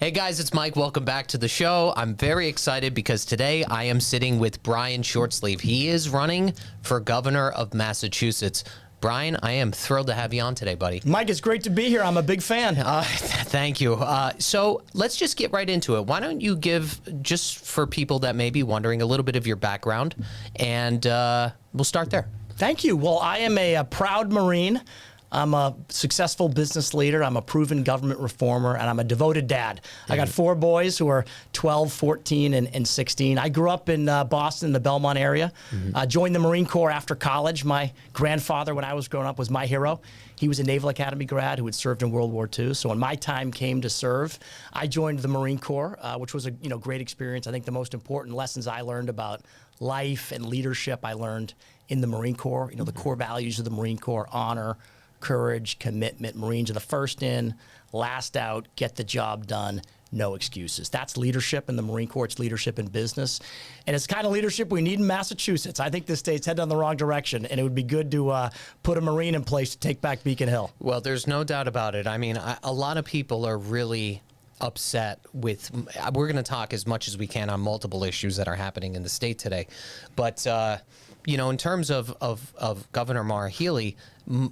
Hey guys, it's Mike. Welcome back to the show. I'm very excited because today I am sitting with Brian Shortsleeve. He is running for governor of Massachusetts. Brian, I am thrilled to have you on today, buddy. Mike, it's great to be here. I'm a big fan. Thank you. So let's just get right into it. Why don't you give, just for people that may be wondering, a little bit of your background, and we'll start there. Thank you. Well, I am a proud Marine. I'm a successful business leader. I'm a proven government reformer, and I'm a devoted dad. I got 4 boys who are 12, 14, and 16. I grew up in Boston, in the Belmont area. Joined the Marine Corps after college. My grandfather, when I was growing up, was my hero. He was a Naval Academy grad who had served in World War II. So when my time came to serve, I joined the Marine Corps, which was a great experience. I think the most important lessons I learned about life and leadership I learned in the Marine Corps. The core values of the Marine Corps: honor, courage, commitment. Marines are the first in, last out, get the job done, no excuses. That's leadership in the Marine Corps. It's leadership in business. And it's the kind of leadership we need in Massachusetts. I think this state's headed in the wrong direction, and it would be good to put a Marine in place to take back Beacon Hill. Well, there's no doubt about it. I mean, a lot of people are really upset with, we're going to talk as much as we can on multiple issues that are happening in the state today. But, in terms of Governor Maura Healey,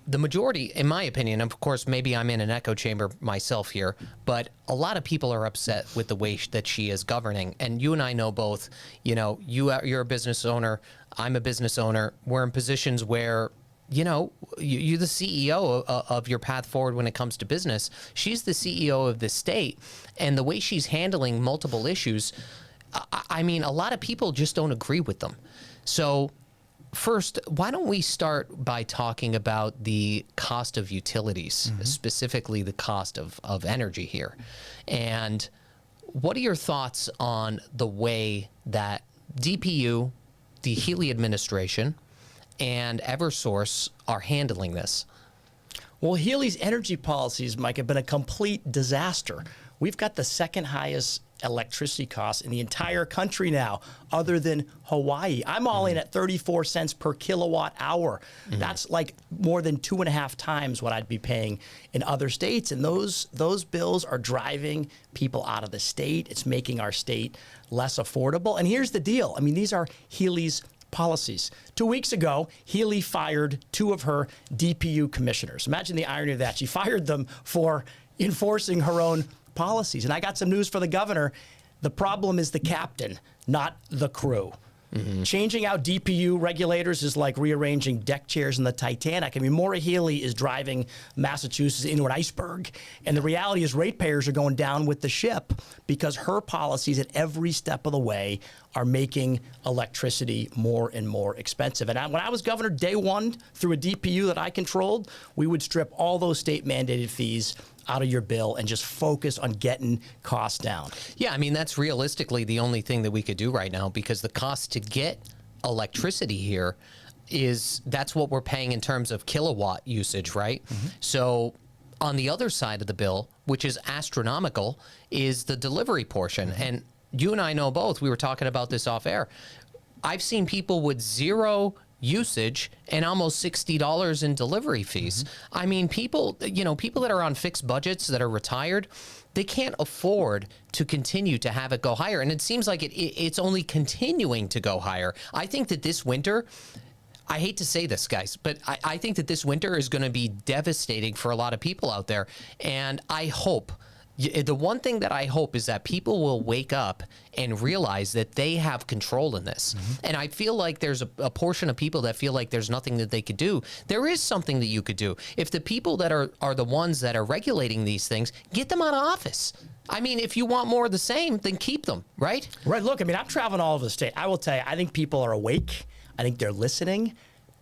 the majority, in my opinion, of course, maybe I'm in an echo chamber myself here, but a lot of people are upset with the way that she is governing. And you and I know both, you're a business owner, I'm a business owner. We're in positions where you're the CEO of your path forward when it comes to business. She's the CEO of the state, and the way she's handling multiple issues, I mean, a lot of people just don't agree with them. So first, why don't we start by talking about the cost of utilities, specifically the cost of energy here. And what are your thoughts on the way that DPU, the Healey administration, and Eversource are handling this? Well, Healey's energy policies, Mike, have been a complete disaster. We've got the second highest electricity costs in the entire country now, other than Hawaii. I'm all in at 34 cents per kilowatt hour. That's like more than 2.5 times what I'd be paying in other states. And those bills are driving people out of the state. It's making our state less affordable. And here's the deal. I mean, these are Healey's policies. 2 weeks ago, Healey fired 2 of her DPU commissioners. Imagine the irony of that. She fired them for enforcing her own policies. And I got some news for the governor. The problem is the captain, not the crew. Changing out DPU regulators is like rearranging deck chairs in the Titanic. I mean, Maura Healey is driving Massachusetts into an iceberg. And the reality is ratepayers are going down with the ship because her policies at every step of the way are making electricity more and more expensive. And when I was governor, day one, through a DPU that I controlled, we would strip all those state mandated fees out of your bill and just focus on getting costs down. Yeah, I mean, that's realistically the only thing that we could do right now, because the cost to get electricity here that's what we're paying in terms of kilowatt usage, right? So on the other side of the bill, which is astronomical, is the delivery portion. And you and I know both, we were talking about this off air. I've seen people with zero usage and almost $60 in delivery fees. I mean, people that are on fixed budgets, that are retired, they can't afford to continue to have it go higher. And it seems like it's only continuing to go higher. I think that this winter, I hate to say this, guys, but I think that this winter is going to be devastating for a lot of people out there. And I hope, the one thing that I hope is that people will wake up and realize that they have control in this. And I feel like there's a portion of people that feel like there's nothing that they could do. There is something that you could do. If the people that are the ones that are regulating these things, get them out of office. I mean, if you want more of the same, then keep them, right? Right. Look, I mean, I'm traveling all over the state. I will tell you, I think people are awake. I think they're listening.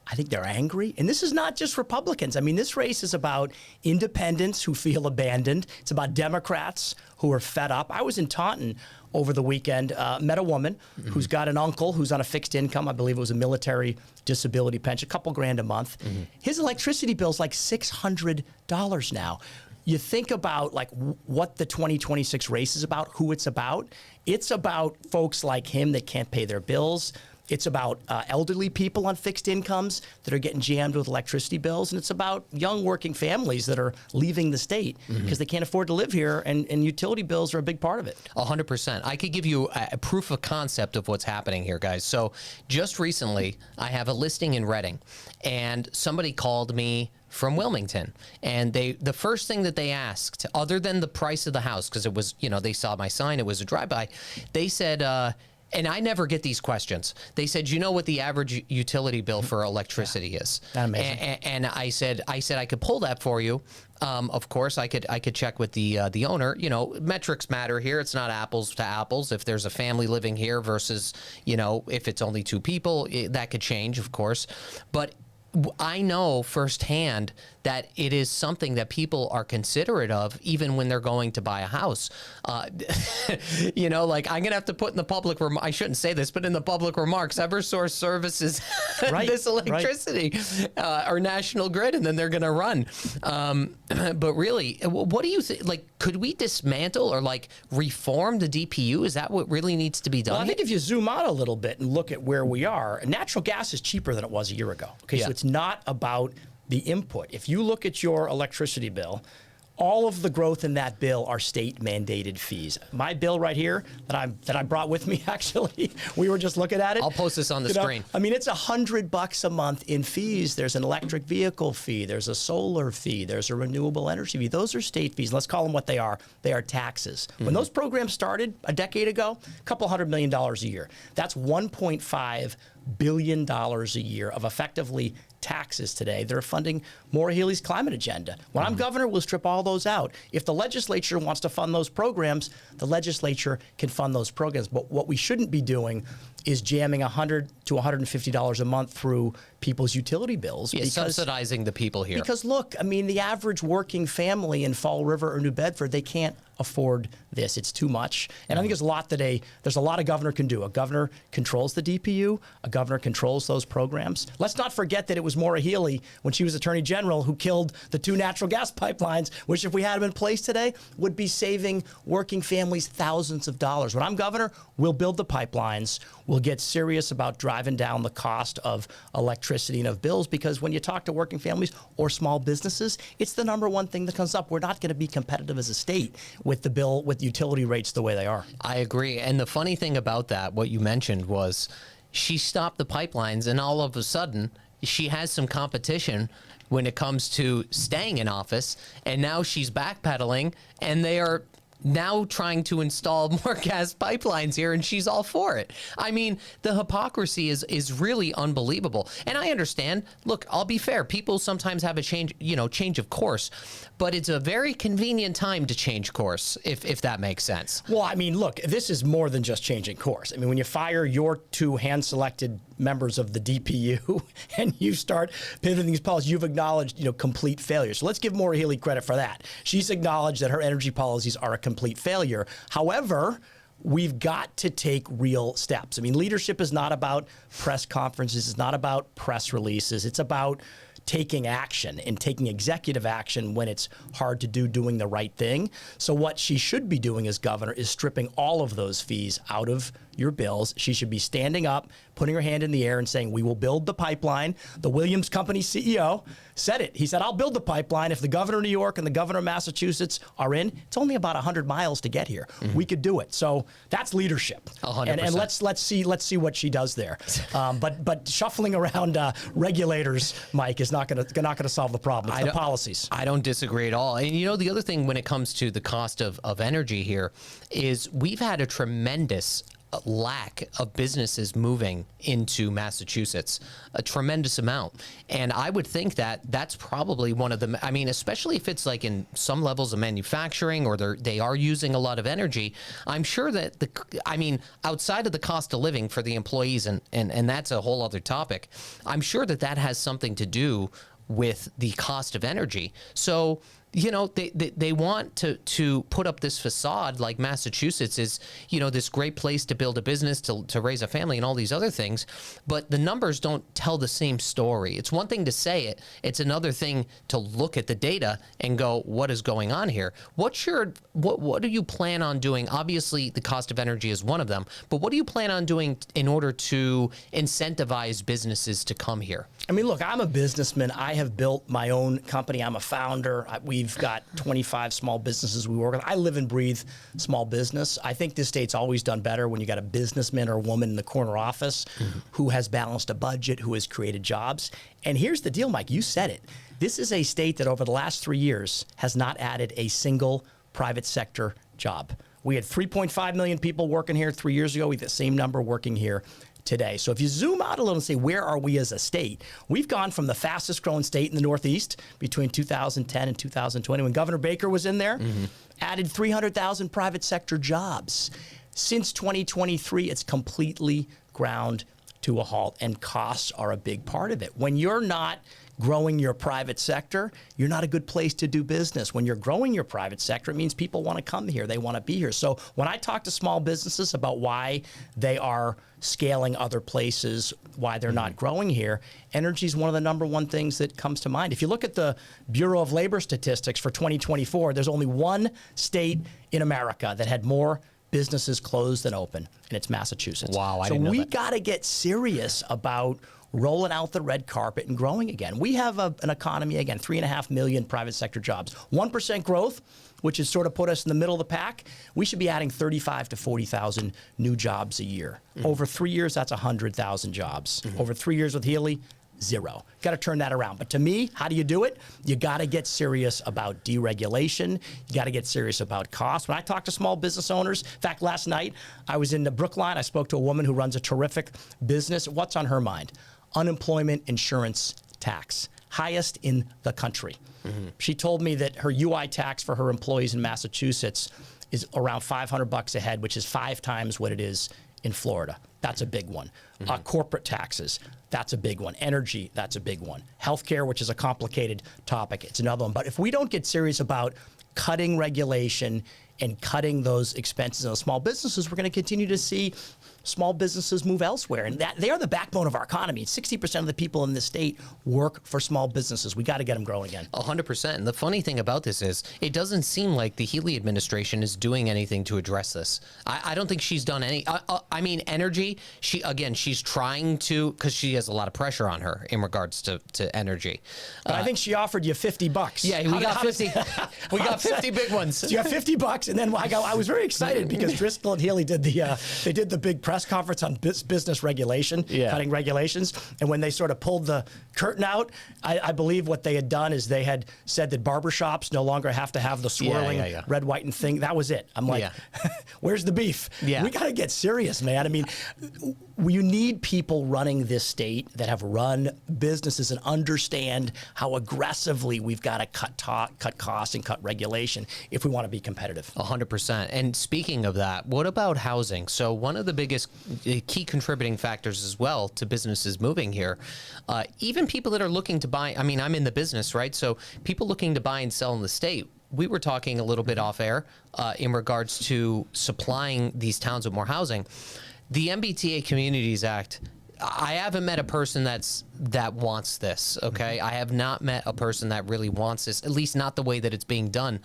I think they're angry. And this is not just Republicans. I mean, this race is about independents who feel abandoned. It's about Democrats who are fed up. I was in Taunton over the weekend, met a woman who's got an uncle who's on a fixed income. I believe it was a military disability pension, a couple grand a month. His electricity bill's like $600 now. You think about like what the 2026 race is about, who it's about. It's about folks like him that can't pay their bills. It's about elderly people on fixed incomes that are getting jammed with electricity bills, and it's about young working families that are leaving the state because they can't afford to live here, and utility bills are a big part of it. 100%. I could give you a proof of concept of what's happening here, guys. So just recently, I have a listing in Reading, and somebody called me from Wilmington, and the first thing that they asked, other than the price of the house, because it was, they saw my sign, it was a drive-by, they said, and I never get these questions. They said, you know what the average utility bill for electricity is? That's amazing. And I said I could pull that for you. Of course, I could check with the owner. Metrics matter here. It's not apples to apples. If there's a family living here versus, if it's only two people, that could change, of course. But I know firsthand that it is something that people are considerate of even when they're going to buy a house. Like I'm going to have to put in the public, I shouldn't say this, but in the public remarks, Eversource services this electricity or National Grid, and then they're going to run. But really, what do you think? Like, could we dismantle or reform the DPU? Is that what really needs to be done? Well, I think if you zoom out a little bit and look at where we are, natural gas is cheaper than it was a year ago. Okay, so it's not about the input. If you look at your electricity bill, all of the growth in that bill are state mandated fees. My bill right here that I brought with me, actually, we were just looking at it. I'll post this on the screen. I mean, it's $100 a month in fees. There's an electric vehicle fee. There's a solar fee. There's a renewable energy fee. Those are state fees. Let's call them what they are. They are taxes. When those programs started a decade ago, a couple $100 million a year. That's $1.5 billion a year of effectively taxes today. They're funding Maura Healey's climate agenda. When I'm governor, we'll strip all those out. If the legislature wants to fund those programs, the legislature can fund those programs. But what we shouldn't be doing is jamming $100 to $150 a month through people's utility bills. Yeah, subsidizing the people here. Because look, I mean, the average working family in Fall River or New Bedford, they can't afford this. It's too much. And I think there's a lot a governor can do. A governor controls the DPU. A governor controls those programs. Let's not forget that it was Maura Healey, when she was Attorney General, who killed the 2 natural gas pipelines, which if we had them in place today, would be saving working families thousands of dollars. When I'm governor, we'll build the pipelines. We'll get serious about driving down the cost of electricity and of bills, because when you talk to working families or small businesses, it's the number one thing that comes up. We're not going to be competitive as a state with the bill, with utility rates the way they are. I agree. And the funny thing about that, what you mentioned, was she stopped the pipelines, and all of a sudden she has some competition when it comes to staying in office, and now she's backpedaling, and they are now trying to install more gas pipelines here, and she's all for it. I mean, the hypocrisy is really unbelievable. And I understand, look, I'll be fair, people sometimes have a change of course, but it's a very convenient time to change course, if that makes sense. Well, I mean, look, this is more than just changing course. I mean, when you fire your 2 hand-selected members of the DPU and you start pivoting these policies, you've acknowledged, complete failure. So let's give Maura Healey credit for that. She's acknowledged that her energy policies are a complete failure. However, we've got to take real steps. I mean, leadership is not about press conferences. It's not about press releases. It's about taking action and taking executive action when it's hard to do, doing the right thing. So what she should be doing as governor is stripping all of those fees out of your bills. She should be standing up, putting her hand in the air and saying, we will build the pipeline. The Williams Company CEO said it. He said, I'll build the pipeline. If the governor of New York and the governor of Massachusetts are in, it's only about 100 miles to get here. We could do it. So that's leadership. 100%. And let's see what she does there. But shuffling around regulators, Mike, is not going to solve the problem. It's the policies. I don't disagree at all. And the other thing when it comes to the cost of energy here is we've had a tremendous lack of businesses moving into Massachusetts, a tremendous amount. And I would think that that's probably one of the, especially if it's like in some levels of manufacturing or they are using a lot of energy, I'm sure that outside of the cost of living for the employees, and that's a whole other topic, I'm sure that has something to do with the cost of energy. So they want to put up this facade like Massachusetts is, this great place to build a business, to raise a family and all these other things. But the numbers don't tell the same story. It's one thing to say it. It's another thing to look at the data and go, what is going on here? What do you plan on doing? Obviously, the cost of energy is one of them. But what do you plan on doing in order to incentivize businesses to come here? I mean, look, I'm a businessman. I have built my own company. I'm a founder. We've got 25 small businesses we work with. I live and breathe small business. I think this state's always done better when you got a businessman or a woman in the corner office who has balanced a budget, who has created jobs. And here's the deal, Mike. You said it. This is a state that over the last 3 years has not added a single private sector job. We had 3.5 million people working here 3 years ago. We have the same number working here today. So if you zoom out a little and say, where are we as a state? We've gone from the fastest growing state in the Northeast between 2010 and 2020 when Governor Baker was in there, added 300,000 private sector jobs. Since 2023, it's completely ground to a halt, and costs are a big part of it. When you're not growing your private sector, you're not a good place to do business. When you're growing your private sector, it means people want to come here. They want to be here. So when I talk to small businesses about why they are scaling other places, why they're not growing here, energy is one of the number one things that comes to mind. If you look at the Bureau of Labor Statistics for 2024, there's only one state in America that had more businesses closed than open, and it's Massachusetts. Wow, I didn't know that. So we got to get serious about rolling out the red carpet and growing again. We have an economy, again, 3.5 million private sector jobs. 1% growth, which has sort of put us in the middle of the pack. We should be adding 35 to 40,000 new jobs a year. Over 3 years, that's 100,000 jobs. Over 3 years with Healy, zero. Got to turn that around. But to me, how do you do it? You got to get serious about deregulation. You got to get serious about cost. When I talk to small business owners, in fact, last night I was in the Brookline. I spoke to a woman who runs a terrific business. What's on her mind? Unemployment insurance tax, highest in the country. She told me that her UI tax for her employees in Massachusetts is around $500 a head, which is 5 times what it is in Florida. That's a big one. Corporate taxes, that's a big one. Energy, that's a big one. Healthcare, which is a complicated topic, it's another one. But if we don't get serious about cutting regulation and cutting those expenses in the small businesses, we're going to continue to see small businesses move elsewhere. And that they are the backbone of our economy. 60% of the people in this state work for small businesses. We got to get them growing again. 100%. And the funny thing about this is it doesn't seem like the Healy administration is doing anything to address this. I don't think she's done any. I mean, energy, she's trying to, because she has a lot of pressure on her in regards to energy. But I think she offered you $50. Yeah, we got 50. We got 50 big ones. So you got $50, and then I was very excited because Driscoll and Healy did the big press conference on business regulation, cutting regulations, and when they sort of pulled the curtain out, I believe what they had done is they had said that barbershops no longer have to have the swirling red, white, and thing. That was it. I'm like, where's the beef? We got to get serious, man. I mean, you need people running this state that have run businesses and understand how aggressively we've got to cut costs and cut regulation if we want to be competitive. 100%. And speaking of that, what about housing? So one of the biggest key contributing factors as well to businesses moving here, even people that are looking to buy, I mean, I'm in the business, right? So people looking to buy and sell in the state, we were talking a little bit off air in regards to supplying these towns with more housing. The MBTA Communities Act, I haven't met a person that wants this, okay? I have not met a person that really wants this, at least not the way that it's being done.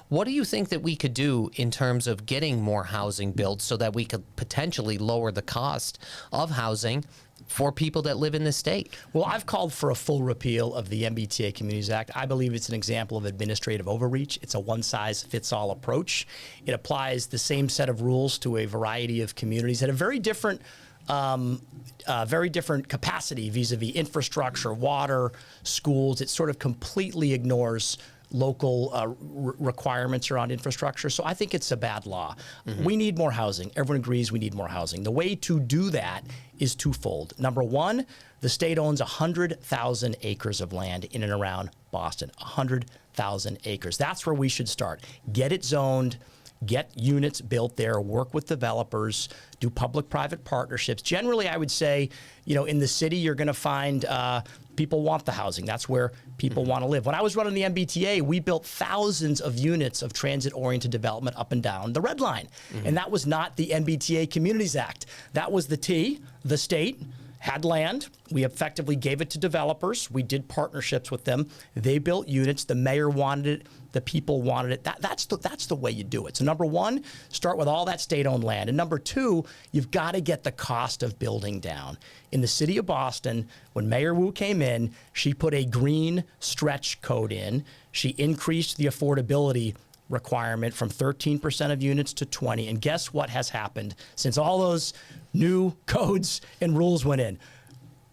What do you think that we could do in terms of getting more housing built so that we could potentially lower the cost of housing for people that live in this state? Well, I've called for a full repeal of the MBTA Communities Act. I believe it's an example of administrative overreach. It's a one-size-fits-all approach. It applies the same set of rules to a variety of communities at a very different capacity vis-a-vis infrastructure, water, schools. It sort of completely ignores local requirements around infrastructure. So I think it's a bad law. We need more housing. Everyone agrees we need more housing. The way to do that is twofold. Number one, the state owns 100,000 acres of land in and around Boston. 100,000 acres. That's where we should start. Get it zoned. get units built there, work with developers, do public-private partnerships. Generally, I would say, in the city, you're going to find people want the housing. That's where people want to live. When I was running the MBTA, we built thousands of units of transit-oriented development up and down the Red Line. And that was not the MBTA Communities Act. That was the T, the state had land. We effectively gave it to developers. We did partnerships with them. They built units. The mayor wanted it. The people wanted it. That's the way you do it. So number one, start with all that state-owned land. And number two, you've got to get the cost of building down. In the city of Boston, when Mayor Wu came in, she put a green stretch code in. She increased the affordability requirement from 13% of units to 20%. And guess what has happened since all those new codes and rules went in?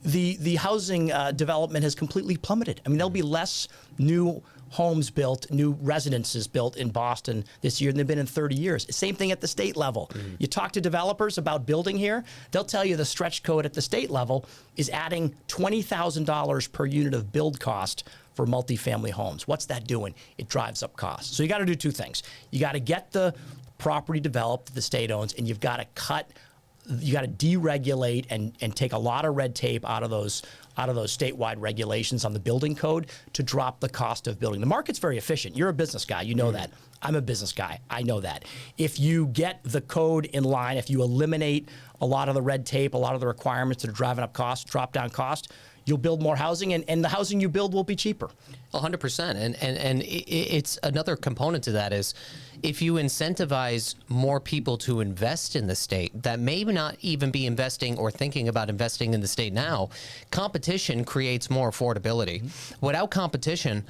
The housing development has completely plummeted. I mean, there'll be less new homes built, new residences built in Boston this year than they've been in 30 years. Same thing at the state level. You talk to developers about building here, they'll tell you the stretch code at the state level is adding $20,000 per unit of build cost for multifamily homes. What's that doing? It drives up costs. So you got to do two things. You got to get the property developed that the state owns, and you've got to deregulate and take a lot of red tape out of those statewide regulations on the building code to drop the cost of building. The market's very efficient. You're a business guy, you know that. I'm a business guy, I know that. If you get the code in line, if you eliminate a lot of the red tape, a lot of the requirements that are driving up costs, drop down cost, you'll build more housing, and the housing you build will be cheaper. 100%. And it's another component to that is if you incentivize more people to invest in the state that may not even be investing or thinking about investing in the state now, competition creates more affordability. Without competition,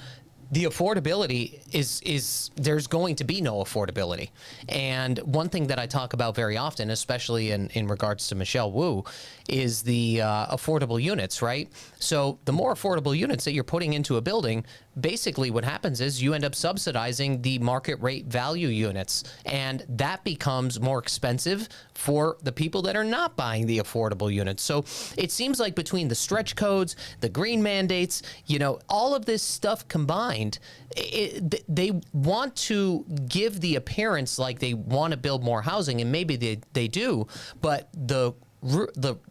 the affordability is there's going to be no affordability. And one thing that I talk about very often, especially in regards to Michelle Wu, is the affordable units, right? So the more affordable units that you're putting into a building, basically what happens is you end up subsidizing the market rate value units, and that becomes more expensive for the people that are not buying the affordable units. So it seems like between the stretch codes, the green mandates, all of this stuff combined, they want to give the appearance like they want to build more housing, and maybe they do, but the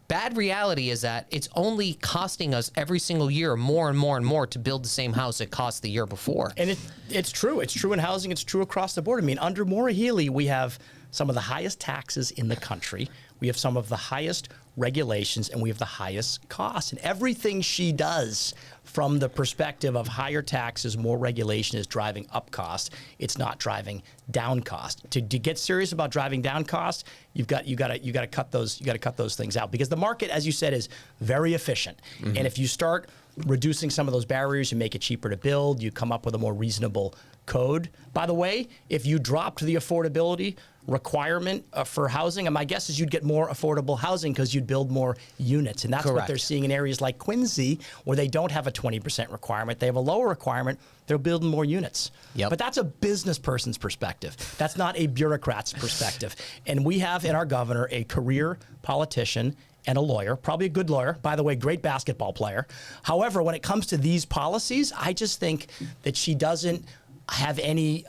bad reality is that it's only costing us every single year more and more and more to build the same house it cost the year before. And it's true. It's true in housing. It's true across the board. I mean, under Maura Healey, we have some of the highest taxes in the country. We have some of the highest regulations, and we have the highest costs. And everything she does from the perspective of higher taxes, more regulation is driving up cost. It's not driving down cost. To get serious about driving down cost, you got to cut those things out, because the market, as you said, is very efficient. And if you start reducing some of those barriers, you make it cheaper to build, you come up with a more reasonable code. By the way, if you dropped the affordability requirement for housing, and my guess is you'd get more affordable housing because you'd build more units. And that's Correct. What they're seeing in areas like Quincy, where they don't have a 20% requirement. They have a lower requirement. They're building more units. Yep. But that's a business person's perspective. That's not a bureaucrat's perspective. And we have in our governor a career politician and a lawyer, probably a good lawyer, by the way, great basketball player. However, when it comes to these policies, I just think that she doesn't have any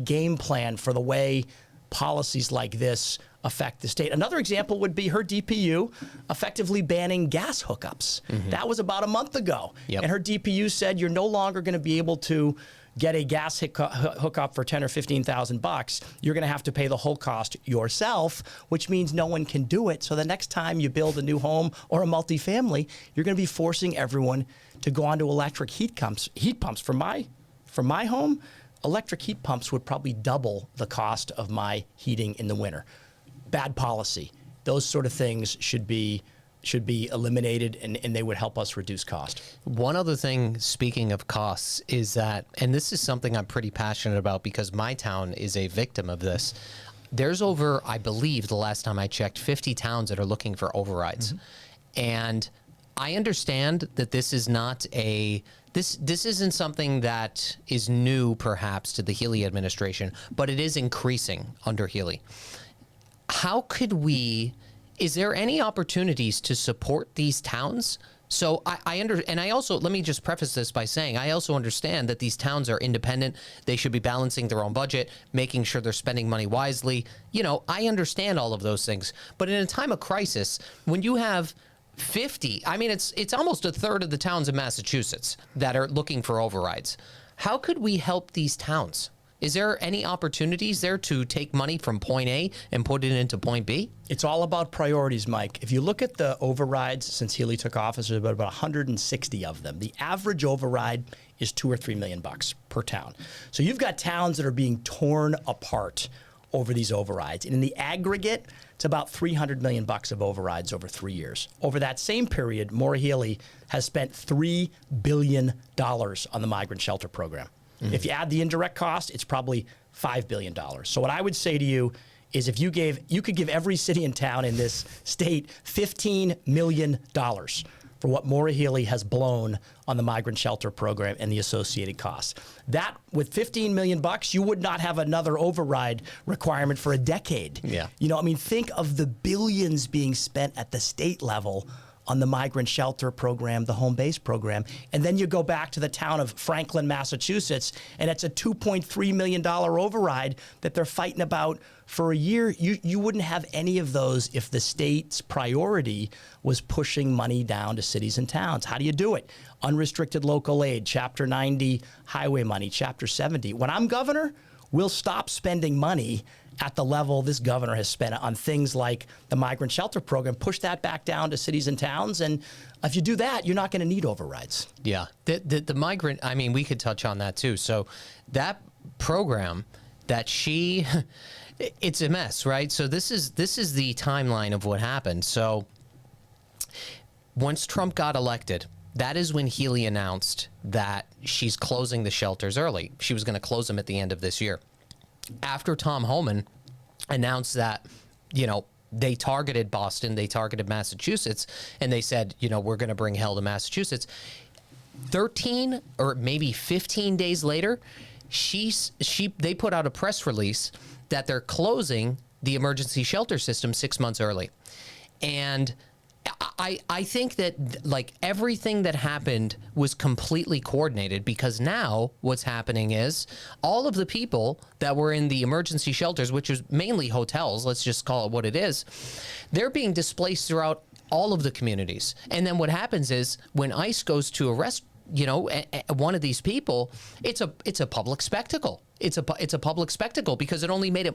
game plan for the way policies like this affect the state. Another example would be her DPU effectively banning gas hookups. That was about a month ago. Yep. And her DPU said you're no longer going to be able to get a gas hookup for $10,000 or $15,000. You're going to have to pay the whole cost yourself, which means no one can do it. So the next time you build a new home or a multifamily, you're going to be forcing everyone to go onto electric heat pumps. For my home, electric heat pumps would probably double the cost of my heating in the winter. Bad policy. Those sort of things should be eliminated, and they would help us reduce cost. One other thing, speaking of costs, is that, and this is something I'm pretty passionate about because my town is a victim of this. There's over, I believe, the last time I checked, 50 towns that are looking for overrides. And I understand that this is not this isn't something that is new, perhaps, to the Healey administration, but it is increasing under Healey. Is there any opportunities to support these towns So and I also, let me just preface this by saying, I also understand that these towns are independent. They should be balancing their own budget, making sure they're spending money wisely. You know, I understand all of those things. But in a time of crisis, when you have 50, I mean, it's almost a third of the towns in Massachusetts that are looking for overrides. How could we help these towns? Is there any opportunities there to take money from point A and put it into point B? It's all about priorities, Mike. If you look at the overrides since Healy took office, there's about 160 of them. The average override is $2 or $3 million per town. So you've got towns that are being torn apart over these overrides. And in the aggregate, it's about $300 million of overrides over 3 years. Over that same period, Maura Healey has spent $3 billion on the migrant shelter program. Mm-hmm. If you add the indirect cost, it's probably $5 billion. So what I would say to you is if you could give every city and town in this state $15 million for what Maura Healey has blown on the migrant shelter program and the associated costs. That, with $15 million, you would not have another override requirement for a decade. Yeah. You know, I mean, think of the billions being spent at the state level on the migrant shelter program, the home base program. And then you go back to the town of Franklin, Massachusetts, and it's a $2.3 million override that they're fighting about for a year. You wouldn't have any of those if the state's priority was pushing money down to cities and towns. How do you do it? Unrestricted local aid, Chapter 90 highway money, Chapter 70. When I'm governor, we'll stop spending money at the level this governor has spent on things like the migrant shelter program, push that back down to cities and towns. And if you do that, you're not going to need overrides. Yeah. The migrant, I mean, we could touch on that too. So that program that it's a mess, right? So this is the timeline of what happened. So once Trump got elected, that is when Healey announced that she's closing the shelters early. She was going to close them at the end of this year. After Tom Homan announced that, you know, they targeted Boston, they targeted Massachusetts, and they said, you know, we're going to bring hell to Massachusetts. 13 or maybe 15 days later, they put out a press release that they're closing the emergency shelter system 6 months early. And I think that, like, everything that happened was completely coordinated, because now what's happening is all of the people that were in the emergency shelters, which is mainly hotels, let's just call it what it is, they're being displaced throughout all of the communities. And then what happens is when ICE goes to arrest, you know, one of these people, it's a public spectacle. It's a public spectacle because it only made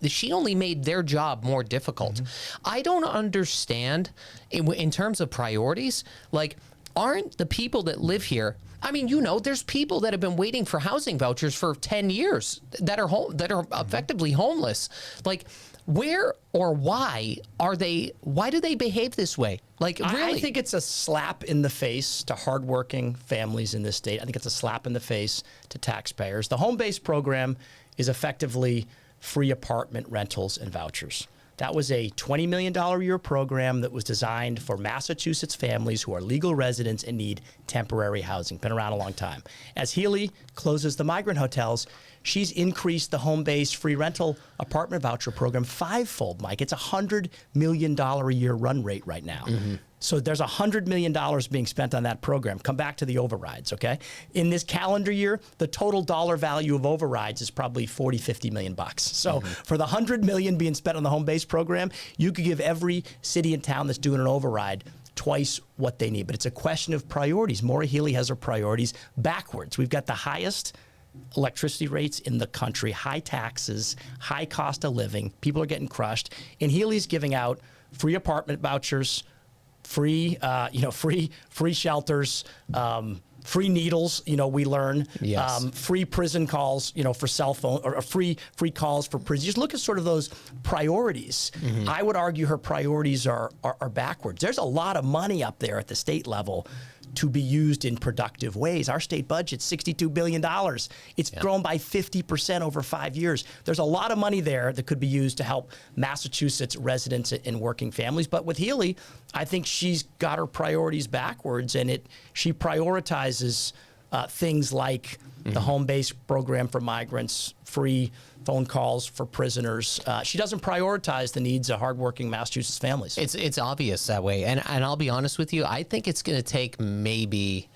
she only made their job more difficult. Mm-hmm. I don't understand in terms of priorities. Like, aren't the people that live here? I mean, you know, there's people that have been waiting for housing vouchers for 10 years that are effectively homeless. Like, where or why do they behave this way? Like, really? I think it's a slap in the face to hardworking families in this state. I think it's a slap in the face to taxpayers. The home-based program is effectively free apartment rentals and vouchers. That was a $20 million a year program that was designed for Massachusetts families who are legal residents and need temporary housing. Been around a long time. As Healey closes the migrant hotels, she's increased the home-based free rental apartment voucher program fivefold, Mike. It's a $100 million a year run rate right now. Mm-hmm. So there's $100 million being spent on that program. Come back to the overrides, okay? In this calendar year, the total dollar value of overrides is probably $40-50 million. So for the $100 million being spent on the home-based program, you could give every city and town that's doing an override twice what they need. But it's a question of priorities. Maura Healey has her priorities backwards. We've got the highest electricity rates in the country, high taxes, high cost of living. People are getting crushed. And Healey's giving out free apartment vouchers, free shelters, free needles, we learn, yes. Free prison calls, for cell phone, or free calls for prison. Just look at sort of those priorities. Mm-hmm. I would argue her priorities are backwards. There's a lot of money up there at the state level to be used in productive ways. Our state budget's $62 billion. It's grown by 50% over 5 years. There's a lot of money there that could be used to help Massachusetts residents and working families. But with Healey, I think she's got her priorities backwards, and she prioritizes things like the home-based program for migrants, free phone calls for prisoners. She doesn't prioritize the needs of hardworking Massachusetts families. It's obvious that way. And I'll be honest with you, I think it's going to take maybe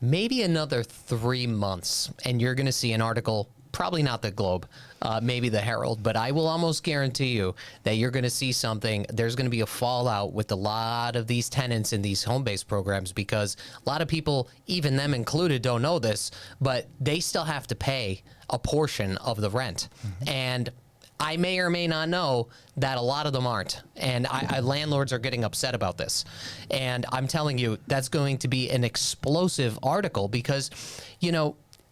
another 3 months, and you're going to see an article, probably not the Globe, maybe the Herald, but I will almost guarantee you that you're going to see something. There's going to be a fallout with a lot of these tenants in these home-based programs, because a lot of people, even them included, don't know this, but they still have to pay a portion of the rent. And I may or may not know that a lot of them aren't. And landlords are getting upset about this. And I'm telling you, that's going to be an explosive article because,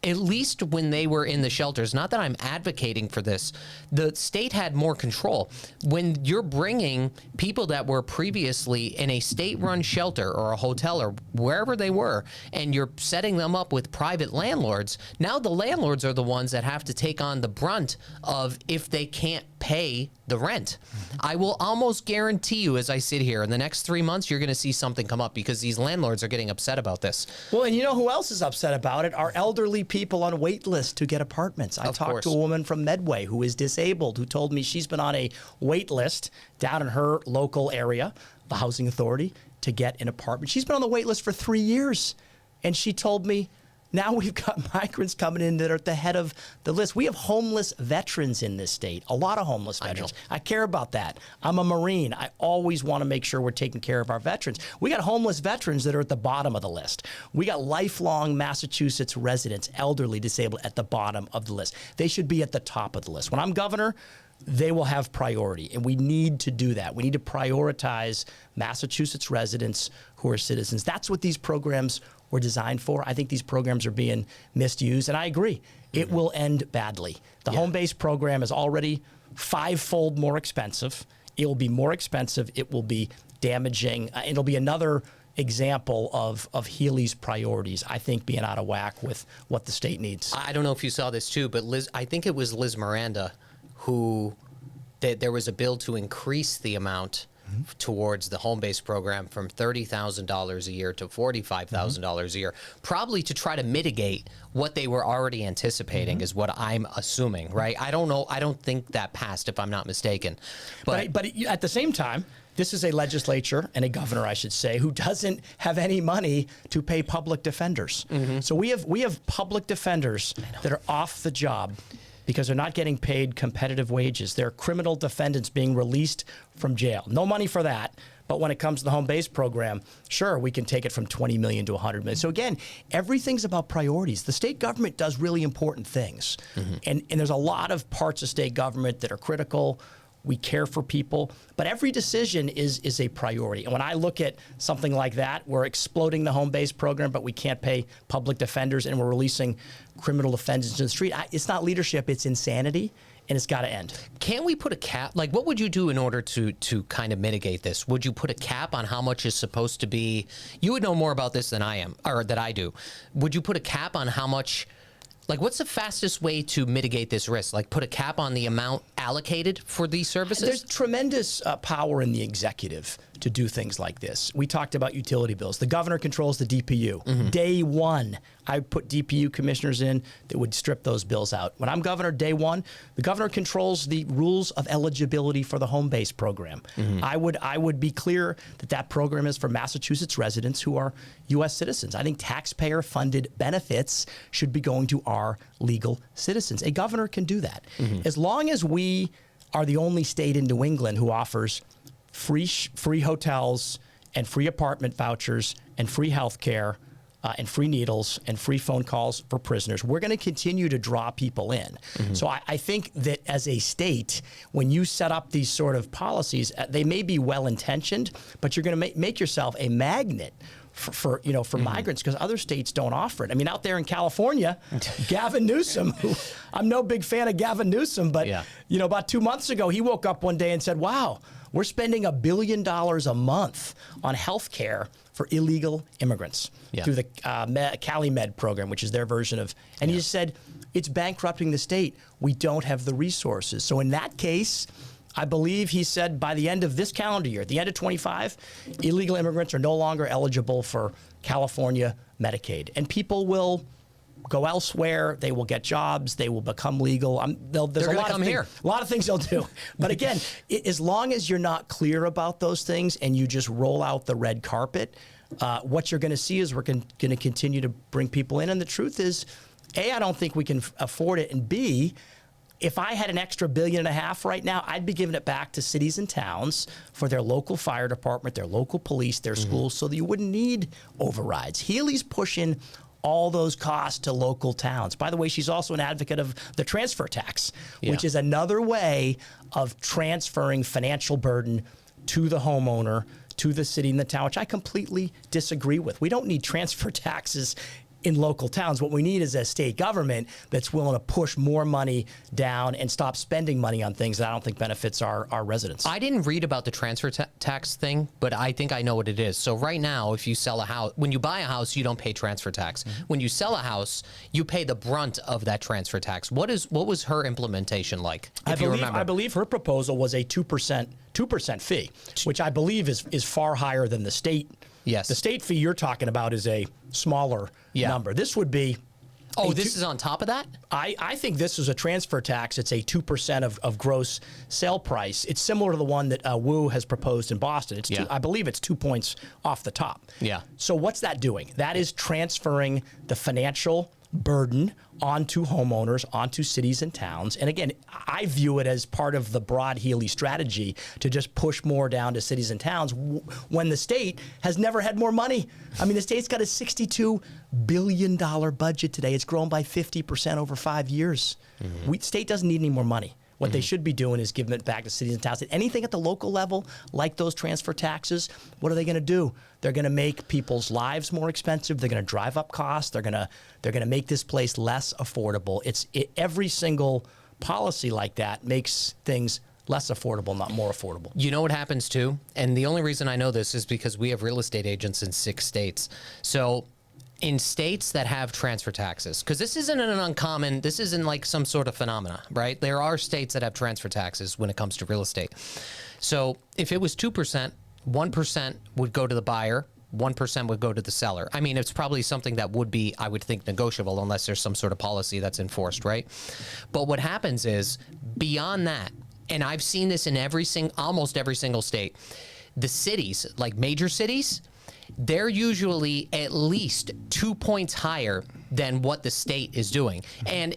at least when they were in the shelters, not that I'm advocating for this, the state had more control. When you're bringing people that were previously in a state-run shelter or a hotel or wherever they were, and you're setting them up with private landlords, now the landlords are the ones that have to take on the brunt of if they can't pay the rent. I will almost guarantee you, as I sit here, in the next 3 months, you're going to see something come up because these landlords are getting upset about this. Well, and you know who else is upset about it? Our elderly people on wait lists to get apartments. I talked to a woman from Medway who is disabled who told me she's been on a wait list down in her local area, the housing authority, to get an apartment. She's been on the wait list for 3 years. And she told me, now we've got migrants coming in that are at the head of the list. We have homeless veterans in this state, a lot of homeless veterans. I care about that. I'm a Marine. I always want to make sure we're taking care of our veterans. We got homeless veterans that are at the bottom of the list. We got lifelong Massachusetts residents, elderly, disabled, at the bottom of the list. They should be at the top of the list. When I'm governor, they will have priority, and we need to do that. We need to prioritize Massachusetts residents who are citizens. That's what these programs were designed for. I think these programs are being misused, and I agree. It will end badly. The home-based program is already 5-fold more expensive. It will be more expensive. It will be damaging. It'll be another example of Healy's priorities, I think, being out of whack with what the state needs. I don't know if you saw this too, but I think it was Liz Miranda who there was a bill to increase the amount towards the home-based program from $30,000 a year to $45,000 a year, probably to try to mitigate what they were already anticipating, is what I'm assuming, right? I don't know. I don't think that passed, if I'm not mistaken. But at the same time, this is a legislature and a governor, I should say, who doesn't have any money to pay public defenders. So we have public defenders that are off the job because they're not getting paid competitive wages. They're criminal defendants being released from jail. No money for that. But when it comes to the home-based program, sure, we can take it from $20 million to $100 million. So again, everything's about priorities. The state government does really important things. And there's a lot of parts of state government that are critical. We care for people, but every decision is a priority. And when I look at something like that, we're exploding the home-based program, but we can't pay public defenders, and we're releasing criminal defendants to the street. It's not leadership, it's insanity, and it's got to end. Can we put a cap? Like, what would you do in order to kind of mitigate this? Would you put a cap on how much is supposed to be? You would know more about this than I am, or that I do. Would you put a cap on how much? Like, what's the fastest way to mitigate this risk? Like, put a cap on the amount allocated for these services? There's tremendous power in the executive to do things like this. We talked about utility bills. The governor controls the DPU. Day one, I put DPU commissioners in that would strip those bills out. When I'm governor, day one, the governor controls the rules of eligibility for the home-based program. I would be clear that that program is for Massachusetts residents who are U.S. citizens. I think taxpayer-funded benefits should be going to our legal citizens. A governor can do that. As long as we are the only state in New England who offers free hotels and free apartment vouchers and free health care and free needles and free phone calls for prisoners, we're going to continue to draw people in. So I think that as a state, when you set up these sort of policies, they may be well-intentioned, but you're going to make yourself a magnet for migrants, because other states don't offer it. I mean, out there in California, Gavin Newsom, who, I'm no big fan of Gavin Newsom, but about 2 months ago, he woke up one day and said, wow, we're spending $1 billion a month on health care for illegal immigrants through the CaliMed program, which is their version of, and he just said, it's bankrupting the state. We don't have the resources. So in that case, I believe he said by the end of this calendar year, at the end of 25, illegal immigrants are no longer eligible for California Medicaid. And people will go elsewhere. They will get jobs. They will become legal. There's a lot of things they'll do. But again, as long as you're not clear about those things and you just roll out the red carpet, what you're going to see is we're going to continue to bring people in. And the truth is, A, I don't think we can afford it. And B, if I had an extra $1.5 billion right now, I'd be giving it back to cities and towns for their local fire department, their local police, their schools, so that you wouldn't need overrides. Healy's pushing all those costs to local towns. By the way, she's also an advocate of the transfer tax, which is another way of transferring financial burden to the homeowner, to the city and the town, which I completely disagree with. We don't need transfer taxes in local towns. What we need is a state government that's willing to push more money down and stop spending money on things that I don't think benefits our residents. I didn't read about the transfer tax thing, but I think I know what it is. So right now, if you sell a house, when you buy a house, you don't pay transfer tax. When you sell a house, you pay the brunt of that transfer tax. What was her implementation like? I believe her proposal was a 2% fee, which I believe is far higher than the state. Yes. The state fee you're talking about is a smaller number. This would be... Oh, this is on top of that? I think this is a transfer tax. It's a 2% of gross sale price. It's similar to the one that Wu has proposed in Boston. It's I believe it's 2 points off the top. Yeah. So what's that doing? That is transferring the financial burden onto homeowners, onto cities and towns. And again, I view it as part of the broad Healy strategy to just push more down to cities and towns when the state has never had more money. I mean, the state's got a $62 billion budget today. It's grown by 50% over 5 years. The state doesn't need any more money. What they should be doing is giving it back to cities and towns. Anything at the local level, like those transfer taxes, what are they going to do? They're going to make people's lives more expensive. They're going to drive up costs. They're going to make this place less affordable. Every single policy like that makes things less affordable, not more affordable. You know what happens too? And the only reason I know this is because we have real estate agents in 6 states. So in states that have transfer taxes, because this isn't like some sort of phenomena, right? There are states that have transfer taxes when it comes to real estate. So if it was 2%, 1% would go to the buyer, 1% would go to the seller. I mean, it's probably something that would be, I would think, negotiable unless there's some sort of policy that's enforced, right? But what happens is, beyond that, and I've seen this in almost every single state, the cities, like major cities, they're usually at least 2 points higher than what the state is doing. And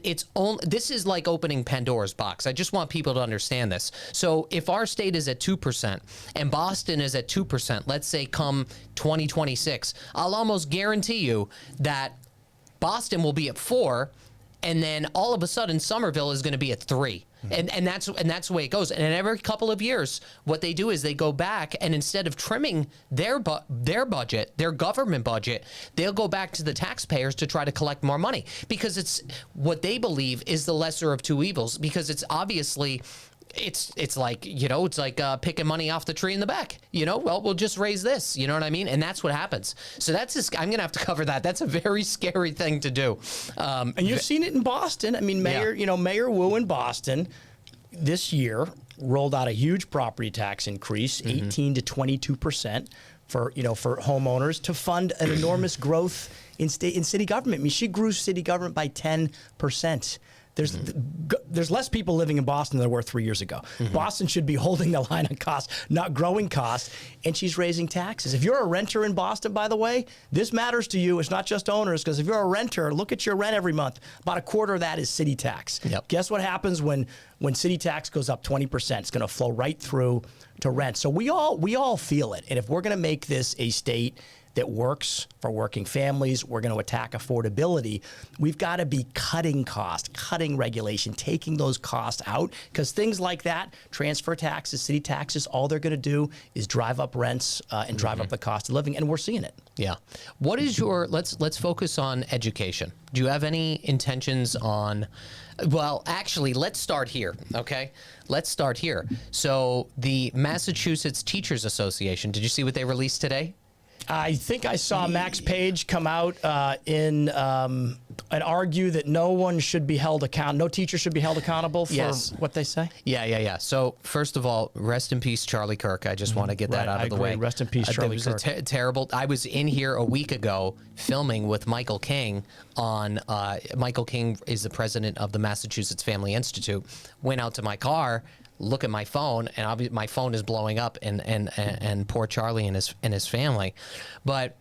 this is like opening Pandora's box. I just want people to understand this. So if our state is at 2% and Boston is at 2%, let's say come 2026, I'll almost guarantee you that Boston will be at 4%, and then all of a sudden Somerville is going to be at 3%. And that's the way it goes. And every couple of years, what they do is they go back, and instead of trimming their budget, their government budget, they'll go back to the taxpayers to try to collect more money, because it's what they believe is the lesser of two evils. Because it's obviously, it's like picking money off the tree in the back. Well, we'll just raise this. You know what I mean? And that's what happens. So I'm going to have to cover that. That's a very scary thing to do. And you've seen it in Boston. I mean, Mayor Wu in Boston this year rolled out a huge property tax increase, 18 to 22% for homeowners, to fund an enormous growth in city government. I mean, she grew city government by 10%. There's less people living in Boston than there were 3 years ago. Boston should be holding the line on costs, not growing costs, and she's raising taxes. If you're a renter in Boston, by the way, this matters to you. It's not just owners, because if you're a renter, look at your rent every month. About a quarter of that is city tax. Yep. Guess what happens when city tax goes up 20%? It's going to flow right through to rent. So we all feel it. And if we're going to make this a state that works for working families, we're going to attack affordability, we've got to be cutting costs, cutting regulation, taking those costs out, because things like that, transfer taxes, city taxes, all they're going to do is drive up rents and drive up the cost of living, and we're seeing it. Yeah. What is let's focus on education. Do you have any intentions on, well, actually, let's start here, okay? Let's start here. So the Massachusetts Teachers Association, did you see what they released today? I think I saw Max Page come out and argue that no one should be held accountable, no teacher should be held accountable for what they say. Yeah. So first of all, rest in peace, Charlie Kirk. I just want to get that out of the way. Rest in peace, Charlie Kirk. It was terrible. I was in here a week ago filming with Michael King on. Michael King is the president of the Massachusetts Family Institute. Went out to my car, look at my phone, and my phone is blowing up, and poor Charlie and his family. But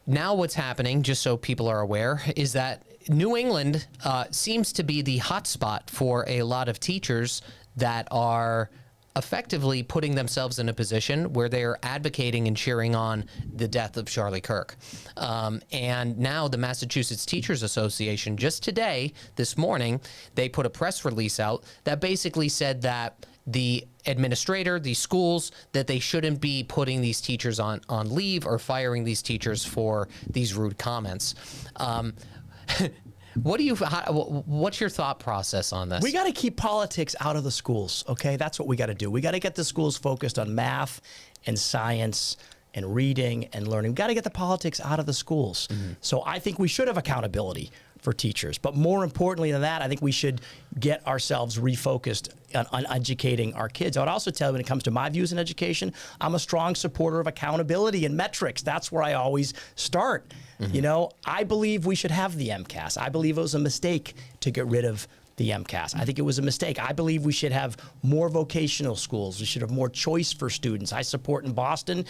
now what's happening, just so people are aware, is that New England seems to be the hotspot for a lot of teachers that are effectively putting themselves in a position where they're advocating and cheering on the death of Charlie Kirk. And now the Massachusetts Teachers Association, just today, this morning, they put a press release out that basically said that the administrator, the schools, that they shouldn't be putting these teachers on leave or firing these teachers for these rude comments. What's your thought process on this? We got to keep politics out of the schools, okay? That's what we got to do. We got to get the schools focused on math and science and reading and learning. We got to get the politics out of the schools. So I think we should have accountability for teachers. But more importantly than that, I think we should get ourselves refocused on educating our kids. I would also tell you, when it comes to my views in education, I'm a strong supporter of accountability and metrics. That's where I always start. You know, I believe we should have the MCAS. I believe it was a mistake to get rid of the MCAS. I think it was a mistake. I believe we should have more vocational schools. We should have more choice for students. I support in Boston,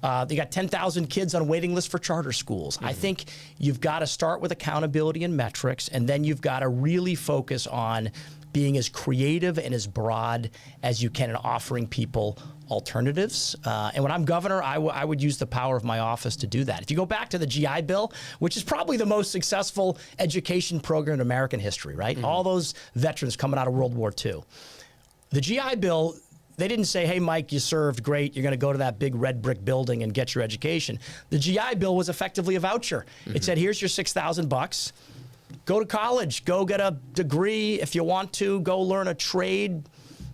they got 10,000 kids on waiting lists for charter schools. I think you've got to start with accountability and metrics, and then you've got to really focus on being as creative and as broad as you can in offering people alternatives. And when I'm governor, I would use the power of my office to do that. If you go back to the GI Bill, which is probably the most successful education program in American history, right? All those veterans coming out of World War II. The GI Bill, they didn't say, hey, Mike, you served, great, you're going to go to that big red brick building and get your education. The GI Bill was effectively a voucher. It said, here's your $6,000. Go to college, go get a degree. If you want to, go learn a trade,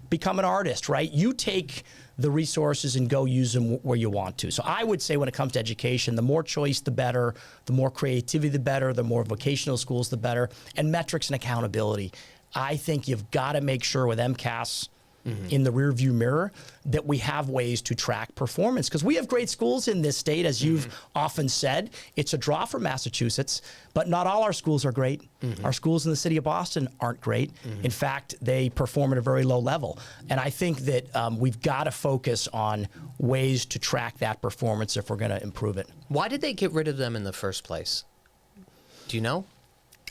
become an artist, right? You take the resources and go use them where you want to. So I would say when it comes to education, the more choice, the better, the more creativity, the better, the more vocational schools, the better, and metrics and accountability. I think you've got to make sure with MCAS in the rearview mirror that we have ways to track performance, because we have great schools in this state, as you've often said. It's a draw for Massachusetts, but not all our schools are great. Our schools in the city of Boston aren't great. In fact, they perform at a very low level. And I think that we've got to focus on ways to track that performance if we're going to improve it. Why did they get rid of them in the first place? Do you know?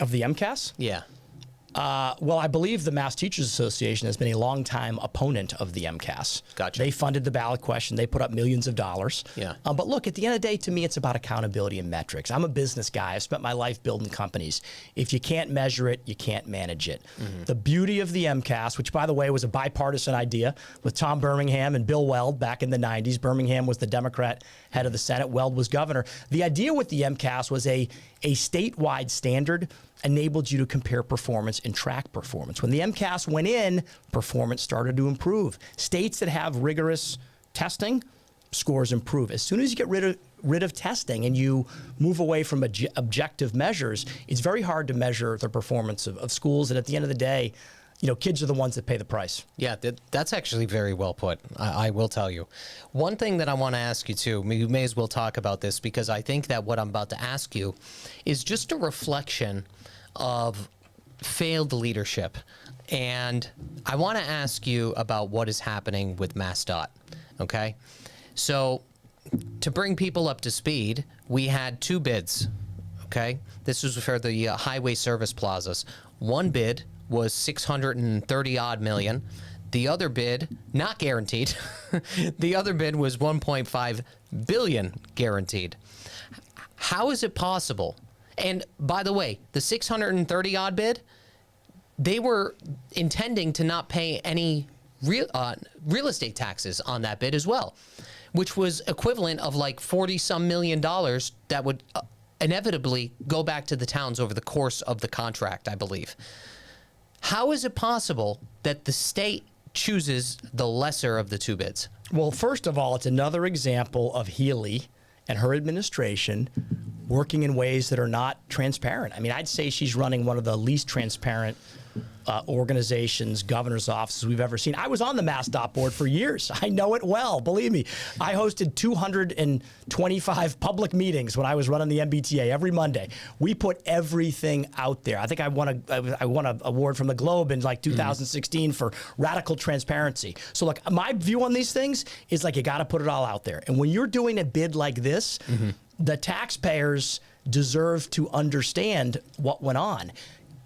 Of the MCAS? Yeah. Well, I believe the Mass Teachers Association has been a longtime opponent of the MCAS. Gotcha. They funded the ballot question. They put up millions of dollars. Yeah. But look, at the end of the day, to me, it's about accountability and metrics. I'm a business guy. I've spent my life building companies. If you can't measure it, you can't manage it. The beauty of the MCAS, which, by the way, was a bipartisan idea with Tom Birmingham and Bill Weld back in the 90s. Birmingham was the Democrat head of the Senate. Weld was governor. The idea with the MCAS was a statewide standard enabled you to compare performance and track performance. When the MCAS went in, performance started to improve. States that have rigorous testing, scores improve. As soon as you get rid of testing and you move away from objective measures, it's very hard to measure the performance of schools. And at the end of the day, you know, kids are the ones that pay the price. Yeah, that's actually very well put. I will tell you. One thing that I want to ask you too, you may as well talk about this, because I think that what I'm about to ask you is just a reflection of failed leadership. And I want to ask you about what is happening with MassDOT, okay? So to bring people up to speed, we had two bids, okay? This was for the highway service plazas. One bid was 630 odd million. The other bid, not guaranteed, the other bid was 1.5 billion guaranteed. How is it possible? And by the way, the 630 odd bid, they were intending to not pay any real estate taxes on that bid as well, which was equivalent of like 40 some million dollars that would inevitably go back to the towns over the course of the contract, I believe. How is it possible that the state chooses the lesser of the two bids? Well, first of all, it's another example of Healy and her administration working in ways that are not transparent. I mean, I'd say she's running one of the least transparent organizations, governor's offices we've ever seen. I was on the MassDOT board for years. I know it well, believe me. I hosted 225 public meetings when I was running the MBTA every Monday. We put everything out there. I think I won an award from the Globe in like 2016 for radical transparency. So look, my view on these things is like you got to put it all out there. And when you're doing a bid like this, the taxpayers deserve to understand what went on.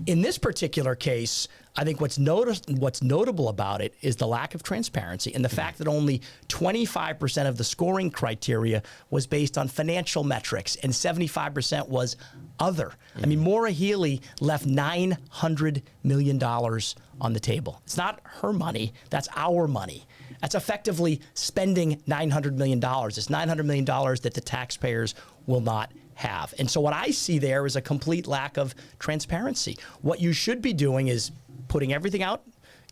In this particular case, I think what's notable about it is the lack of transparency and the fact that only 25% of the scoring criteria was based on financial metrics and 75% was other. I mean, Maura Healey left $900 million on the table. It's not her money, that's our money. That's effectively spending $900 million. It's $900 million that the taxpayers will not have. And so what I see there is a complete lack of transparency. What you should be doing is putting everything out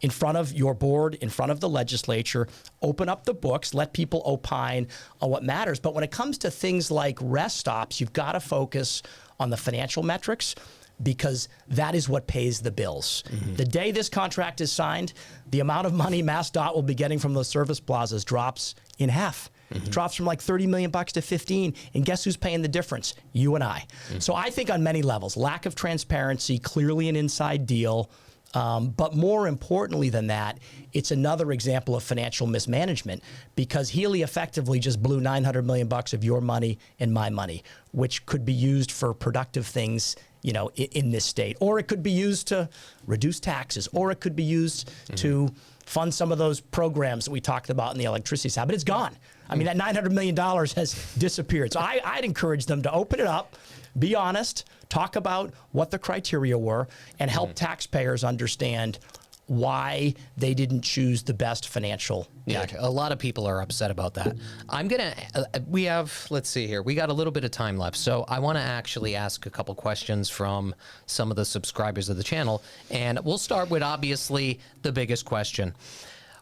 in front of your board, in front of the legislature, open up the books, let people opine on what matters. But when it comes to things like rest stops, you've got to focus on the financial metrics because that is what pays the bills. The day this contract is signed, the amount of money MassDOT will be getting from those service plazas drops in half. It drops from like $30 million to 15, and guess who's paying the difference? You and I. So I think on many levels, lack of transparency, clearly an inside deal, but more importantly than that, it's another example of financial mismanagement because Healey effectively just blew $900 million of your money and my money, which could be used for productive things, you know, in this state, or it could be used to reduce taxes, or it could be used to fund some of those programs that we talked about in the electricity side, but it's gone. I mean, that $900 million has disappeared. So I'd encourage them to open it up, be honest, talk about what the criteria were, and help taxpayers understand why they didn't choose the best financial. Yeah, a lot of people are upset about that. I'm going to, let's see here, we got a little bit of time left. So I want to actually ask a couple questions from some of the subscribers of the channel. And we'll start with obviously the biggest question.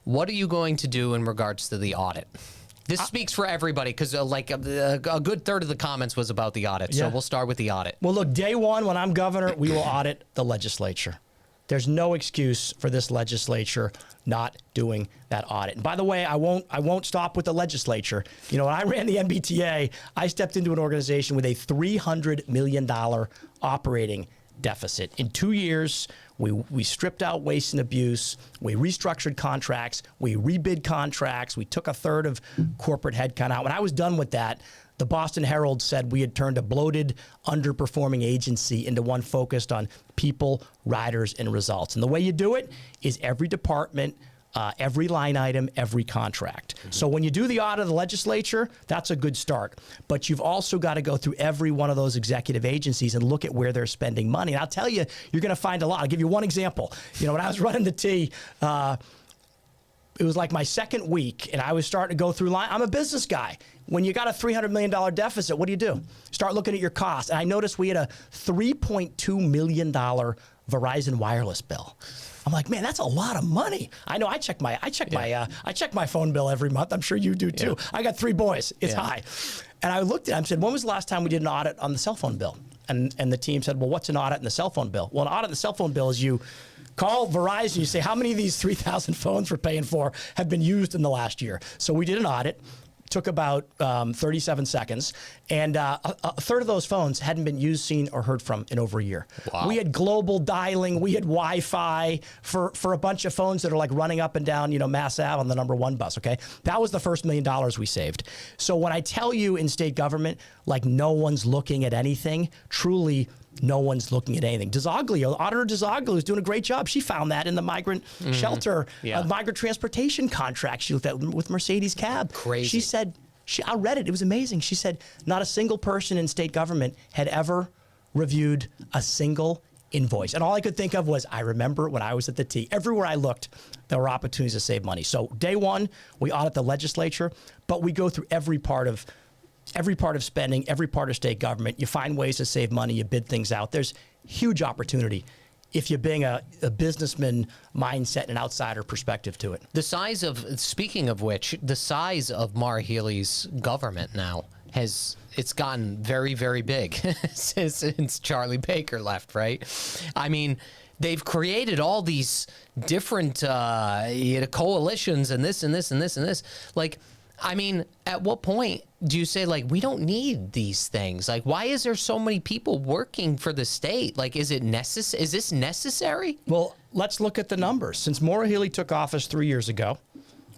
What are you going to do in regards to the audit? This speaks for everybody because like a good third of the comments was about the audit. So we'll start with the audit. Well, look, day one, when I'm governor, we will audit the legislature. There's no excuse for this legislature not doing that audit. And by the way, I won't stop with the legislature. You know, when I ran the MBTA, I stepped into an organization with a $300 million operating deficit. In 2 years, we stripped out waste and abuse, we restructured contracts, we rebid contracts, we took a third of corporate headcount out. When I was done with that, the Boston Herald said we had turned a bloated, underperforming agency into one focused on people, riders, and results. And the way you do it is every department, every line item, every contract. So when you do the audit of the legislature, that's a good start. But you've also got to go through every one of those executive agencies and look at where they're spending money. And I'll tell you, you're going to find a lot. I'll give you one example. You know, when I was running the T, it was like my second week, and I was starting to go through line. I'm a business guy. When you got a $300 million deficit, what do? Start looking at your costs. And I noticed we had a $3.2 million Verizon wireless bill. I'm like, man, that's a lot of money. I know. I check my phone bill every month. I'm sure you do too. Yeah. I got 3 boys. It's high. And I looked at it and said, when was the last time we did an audit on the cell phone bill? And the team said, well, what's an audit in the cell phone bill? Well, an audit in the cell phone bill is you call Verizon, you say, how many of these 3,000 phones we're paying for have been used in the last year? So we did an audit. Took about 37 seconds, and a third of those phones hadn't been used, seen, or heard from in over a year. Wow. We had global dialing, we had Wi-Fi for a bunch of phones that are like running up and down, you know, Mass Ave on the #1 bus, okay? That was the first $1 million we saved. So when I tell you in state government, like no one's looking at anything, truly no one's looking at anything. Auditor DeZoglio is doing a great job. She found that in the migrant shelter, migrant transportation contract she looked at with Mercedes Cab. Crazy. She said, I read it. It was amazing. She said not a single person in state government had ever reviewed a single invoice. And all I could think of was, I remember when I was at the T. Everywhere I looked, there were opportunities to save money. So day one, we audit the legislature, but we go through every part of spending, every part of state government. You find ways to save money, you bid things out. There's huge opportunity if you bring a businessman mindset and an outsider perspective to it. Speaking of which, the size of Maura Healey's government now it's gotten very, very big since Charlie Baker left, right? I mean, they've created all these different coalitions and this and this and this and this. Like, I mean, at what point do you say, like, we don't need these things? Like, why is there so many people working for the state? Like, is this necessary? Well, let's look at the numbers. Since Maura Healey took office 3 years ago,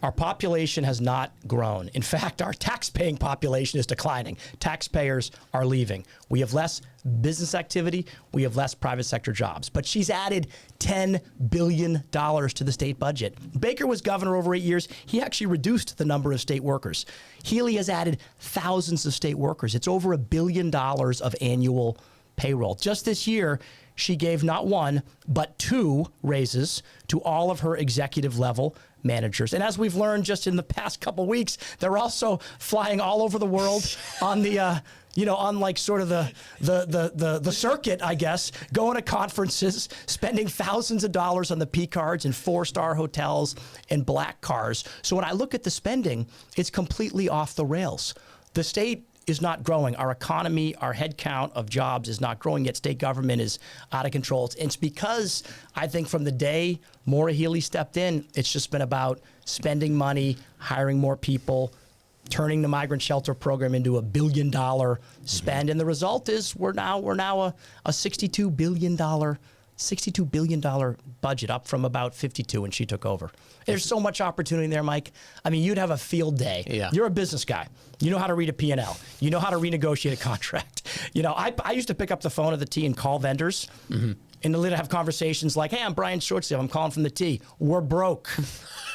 our population has not grown. In fact, our tax-paying population is declining. Taxpayers are leaving. We have less business activity. We have less private sector jobs. But she's added $10 billion to the state budget. Baker was governor over 8 years. He actually reduced the number of state workers. Healey has added thousands of state workers. It's over $1 billion of annual payroll. Just this year, she gave not one, but 2 raises to all of her executive level managers. And as we've learned just in the past couple weeks, they're also flying all over the world on the, on like sort of the circuit, I guess, going to conferences, spending thousands of dollars on the P cards and 4-star hotels and black cars. So when I look at the spending, it's completely off the rails. The state is not growing. Our economy, our head count of jobs is not growing, yet state government is out of control. It's because I think from the day Maura Healey stepped in, it's just been about spending money, hiring more people, turning the migrant shelter program into $1 billion spend. And the result is we're now a $62 billion budget, up from about 52 when she took over. There's so much opportunity there, Mike. I mean, you'd have a field day. Yeah. You're a business guy. You know how to read a P&L. You know how to renegotiate a contract. I used to pick up the phone at the T and call vendors, and they'd have conversations like, "Hey, I'm Brian Shortsleeve. I'm calling from the T. We're broke."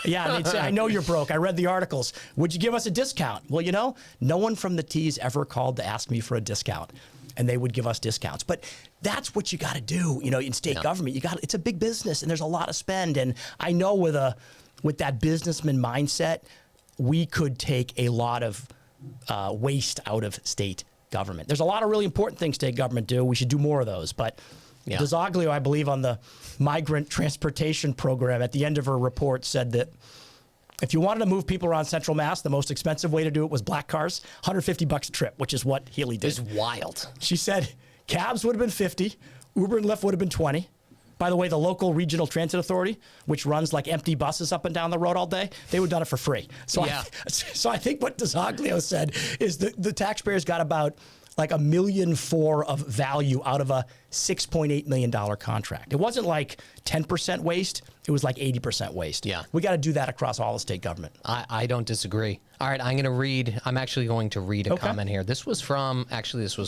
Yeah, and they'd say, "I know you're broke. I read the articles. Would you give us a discount?" Well, no one from the T's ever called to ask me for a discount, and they would give us discounts. But that's what you got to do, in state government. It's a big business, and there's a lot of spend. And I know with that businessman mindset, we could take a lot of waste out of state government. There's a lot of really important things state government do. We should do more of those. But DeZoglio, I believe, on the migrant transportation program, at the end of her report, said that if you wanted to move people around Central Mass, the most expensive way to do it was black cars, $150 a trip, which is what Healey did. It's wild. She said cabs would have been 50, Uber and Lyft would have been 20. By the way, the local regional transit authority, which runs like empty buses up and down the road all day, they would have done it for free. So, I think what DeZoglio said is that the taxpayers got about like $1.4 million of value out of a $6.8 million contract. It wasn't like 10% waste. It was like 80% waste. Yeah. We got to do that across all the state government. I don't disagree. All right, I'm actually going to read a comment here. This was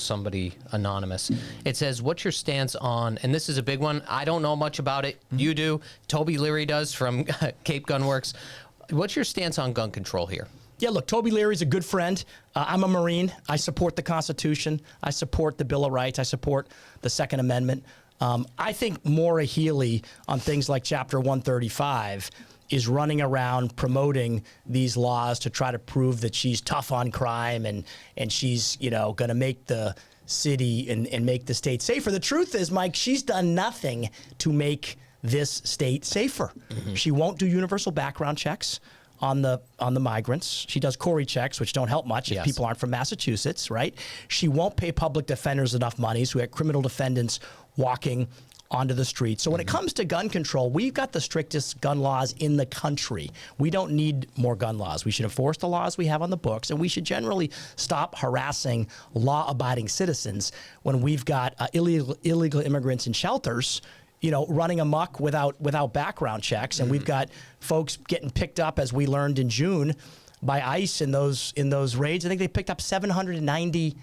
somebody anonymous. It says, "What's your stance on," and this is a big one, I don't know much about it. You do. Toby Leary does from Cape Gun Works. What's your stance on gun control here? Yeah, look, Toby Leary's a good friend. I'm a Marine. I support the Constitution. I support the Bill of Rights. I support the Second Amendment. I think Maura Healey on things like Chapter 135 is running around promoting these laws to try to prove that she's tough on crime and she's, going to make the city and make the state safer. The truth is, Mike, she's done nothing to make this state safer. She won't do universal background checks on the migrants. She does Corey checks, which don't help much if people aren't from Massachusetts, right? She won't pay public defenders enough money, so we have criminal defendants walking onto the street. So when it comes to gun control, we've got the strictest gun laws in the country. We don't need more gun laws. We should enforce the laws we have on the books, and we should generally stop harassing law-abiding citizens when we've got illegal immigrants in shelters running amok without background checks. And we've got folks getting picked up, as we learned in June, by ICE in those raids. I think they picked up 790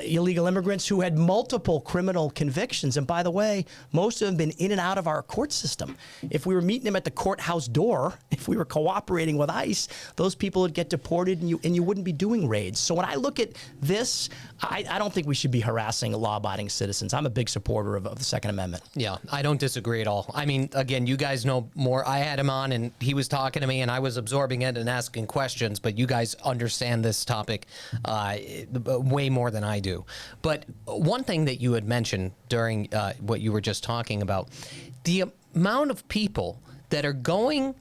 illegal immigrants who had multiple criminal convictions. And by the way, most of them have been in and out of our court system. If we were meeting them at the courthouse door, if we were cooperating with ICE, those people would get deported and you wouldn't be doing raids. So when I look at this, I don't think we should be harassing law-abiding citizens. I'm a big supporter of the Second Amendment. Yeah, I don't disagree at all. I mean, again, you guys know more. I had him on and he was talking to me and I was absorbing it and asking questions, but you guys understand this topic way more than I do. But one thing that you had mentioned during what you were just talking about, the amount of people that are going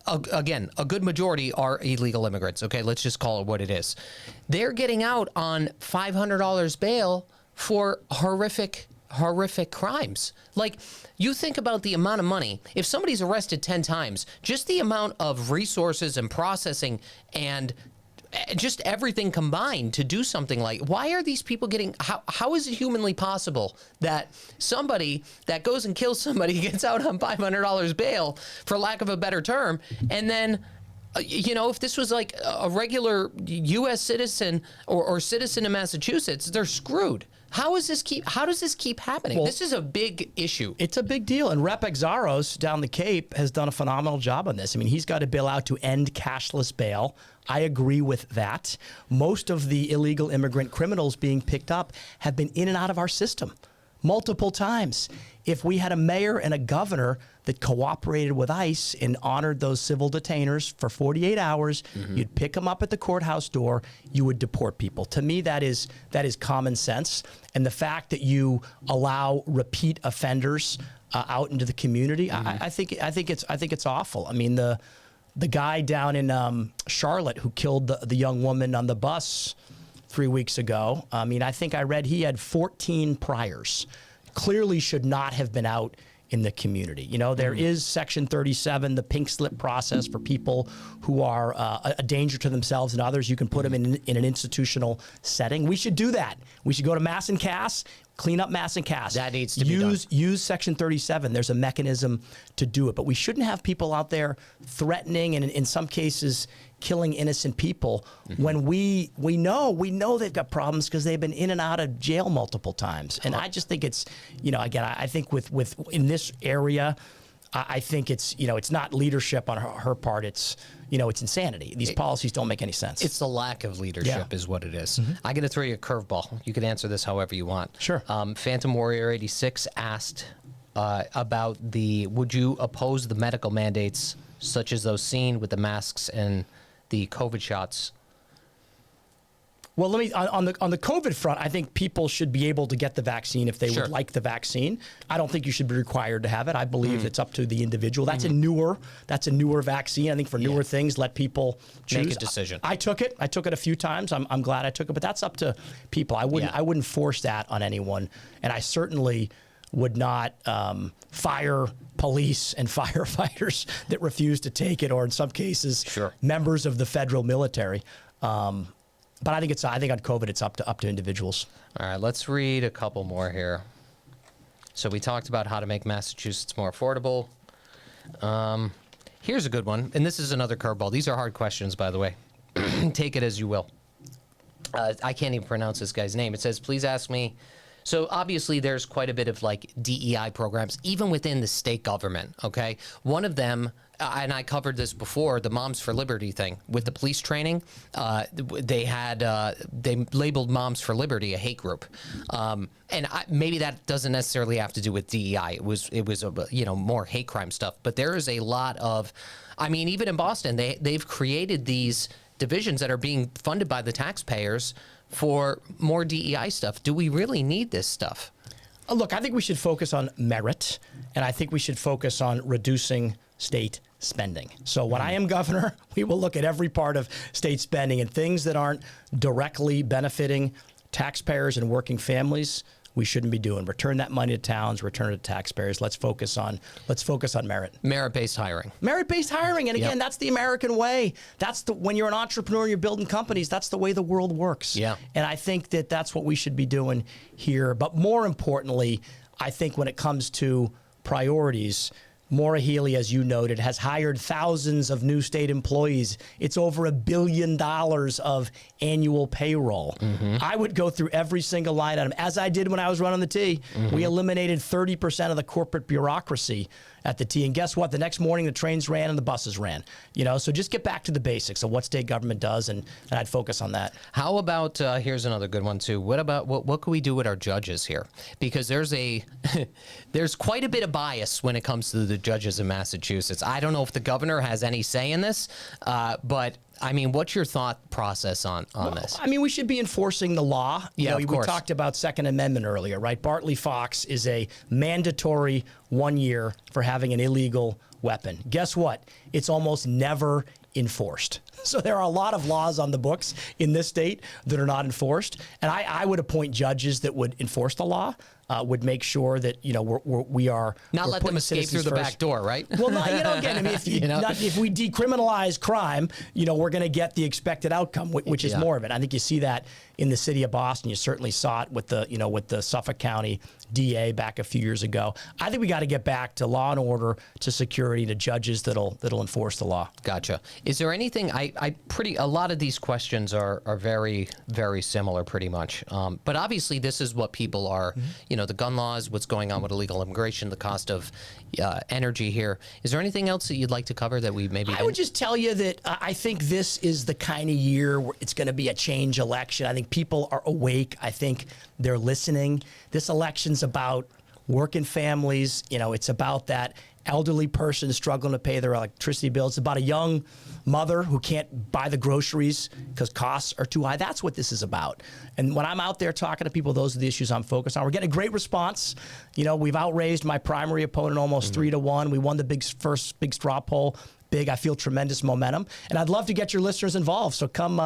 again, a good majority are illegal immigrants. Okay, let's just call it what it is. They're getting out on $500 bail for horrific crimes. Like, you think about the amount of money. If somebody's arrested 10 times, just the amount of resources and processing and just everything combined to do something like, why are these people getting, how is it humanly possible that somebody that goes and kills somebody gets out on $500 bail, for lack of a better term, and then, if this was like a regular U.S. citizen or citizen in Massachusetts, they're screwed. How does this keep happening? Well, this is a big issue. It's a big deal. And Rep. Exaros down the Cape has done a phenomenal job on this. I mean, he's got a bill out to end cashless bail. I agree with that. Most of the illegal immigrant criminals being picked up have been in and out of our system multiple times. If we had a mayor and a governor that cooperated with ICE and honored those civil detainers for 48 hours, you'd pick them up at the courthouse door, you would deport people. To me, that is common sense. And the fact that you allow repeat offenders out into the community, I think it's awful. I mean, the guy down in Charlotte who killed the young woman on the bus 3 weeks ago, I mean, I think I read he had 14 priors. Clearly should not have been out in the community. There is Section 37, the pink slip process for people who are a danger to themselves and others. You can put them in an institutional setting. We should do that. We should go to MCAS, clean up MCAS. That needs to be done. Use Section 37. There's a mechanism to do it. But we shouldn't have people out there threatening and in some cases killing innocent people when we know they've got problems because they've been in and out of jail multiple times. And I just think it's, again, I think with in this area, I think it's, it's not leadership on her part. It's, it's insanity. These policies don't make any sense. It's the lack of leadership is what it is. I'm going to throw you a curveball. You can answer this however you want. Sure. Phantom Warrior 86 asked about would you oppose the medical mandates such as those seen with the masks and the COVID shots? Well, let me on the COVID front, I think people should be able to get the vaccine if they would like the vaccine. I don't think you should be required to have it. I believe it's up to the individual. That's a newer vaccine. I think for newer things, let people choose. Make a decision. I took it. I took it a few times. I'm glad I took it, but that's up to people. I wouldn't force that on anyone, and I certainly would not fire police and firefighters that refuse to take it, or in some cases, members of the federal military. But I think on COVID, it's up to individuals. All right, let's read a couple more here. So we talked about how to make Massachusetts more affordable. Here's a good one, and this is another curveball. These are hard questions, by the way. Take it as you will. I can't even pronounce this guy's name. It says, please ask me. So obviously there's quite a bit of like DEI programs, even within the state government, okay? One of them, and I covered this before, the Moms for Liberty thing with the police training. They labeled Moms for Liberty a hate group. And maybe that doesn't necessarily have to do with DEI. It was more hate crime stuff. But there is a lot of, I mean, even in Boston, they've created these divisions that are being funded by the taxpayers for more DEI stuff. Do we really need this stuff? Look, I think we should focus on merit, and I think we should focus on reducing state spending. So when I am governor, we will look at every part of state spending, and things that aren't directly benefiting taxpayers and working families, we shouldn't be doing. Return that money to towns, return it to taxpayers. Let's focus on merit. Merit-based hiring. Merit-based hiring. And again, that's the American way. When you're an entrepreneur, you're building companies, that's the way the world works. Yeah. And I think that's what we should be doing here. But more importantly, I think when it comes to priorities, Maura Healey, as you noted, has hired thousands of new state employees. It's over $1 billion of annual payroll. I would go through every single line item, as I did when I was running the T. We eliminated 30% of the corporate bureaucracy at the T. And guess what? The next morning, the trains ran and the buses ran. So just get back to the basics of what state government does, and I'd focus on that. How about, here's another good one, too. What about, what can we do with our judges here? Because there's quite a bit of bias when it comes to the judges in Massachusetts. I don't know if the governor has any say in this, but I mean, what's your thought process on this? I mean, we should be enforcing the law. Yeah, of we course. talked about Second Amendment earlier, right? Bartley Fox is a mandatory 1 year for having an illegal weapon. Guess what? It's almost never enforced. So there are a lot of laws on the books in this state that are not enforced. And I would appoint judges that would enforce the law, would make sure that, we are Not we're let them putting escape through citizens the first. back door, right? Well, again, I mean, if, if we decriminalize crime, we're going to get the expected outcome, which is more of it. I think you see that in the city of Boston. You certainly saw it with the Suffolk County DA back a few years ago. I think we got to get back to law and order, to security, to judges that'll enforce the law. Gotcha. Is there anything? A lot of these questions are very, very similar, pretty much. But obviously, this is what people are. The gun laws, what's going on with illegal immigration, the cost of energy here. Is there anything else that you'd like to cover that we maybe? I would just tell you that I think this is the kind of year where it's going to be a change election. I think people are awake. I think they're listening. This election's about working families. It's about that elderly person struggling to pay their electricity bills. It's about a young mother who can't buy the groceries because costs are too high. That's what this is about. And when I'm out there talking to people, those are the issues I'm focused on. We're getting a great response. We've outraised my primary opponent almost 3-1. We won the first big straw poll. I feel tremendous momentum, and I'd love to get your listeners involved. So come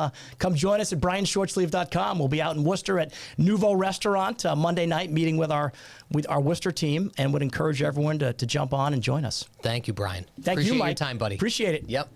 join us at brianshortsleeve.com. We'll be out in Worcester at Nouveau Restaurant Monday night, meeting with our Worcester team, and would encourage everyone to jump on and join us. Thank you, Brian. Thank Appreciate you, Mike. your time, buddy. Appreciate it. Yep.